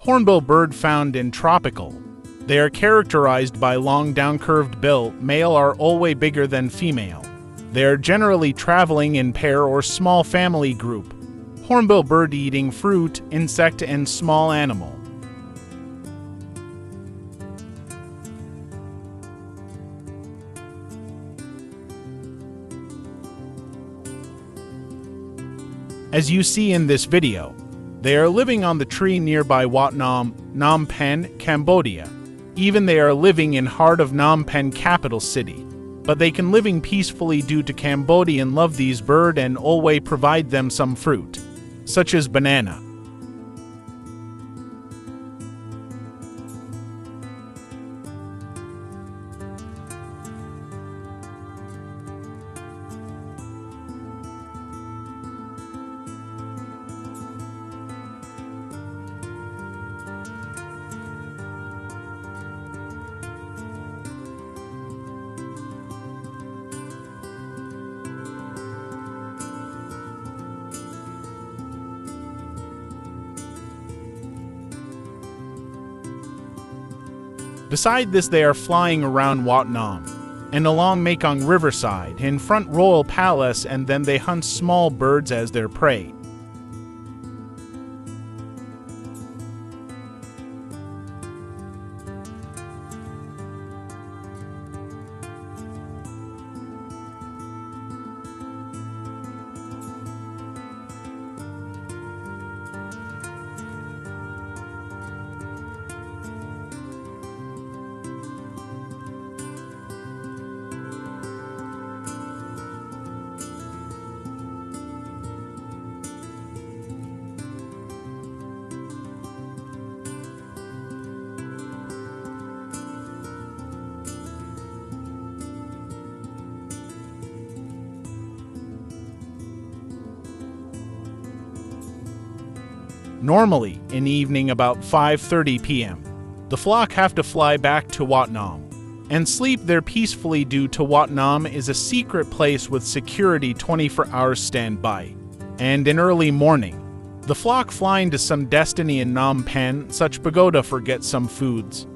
Hornbill bird found in tropical. They are characterized by long down-curved bill. Male are always bigger than female. They are generally traveling in pair or small family group. Hornbill bird eating fruit, insect, and small animal. As you see in this video, they are living on the tree nearby Wat Nam, Phnom Penh, Cambodia. Even they are living in heart of Phnom Penh capital city. But they can living peacefully due to Cambodian love these bird and always provide them some fruit, such as banana. Beside this, they are flying around Wat Nam and along Mekong riverside in front royal palace, and then they hunt small birds as their prey. Normally, in evening about 5:30 p.m., the flock have to fly back to Wat Nam and sleep there peacefully due to Wat Nam is a secret place with security 24 hours standby. And in early morning, the flock flying to some destiny in Phnom Penh, such pagoda for get some foods.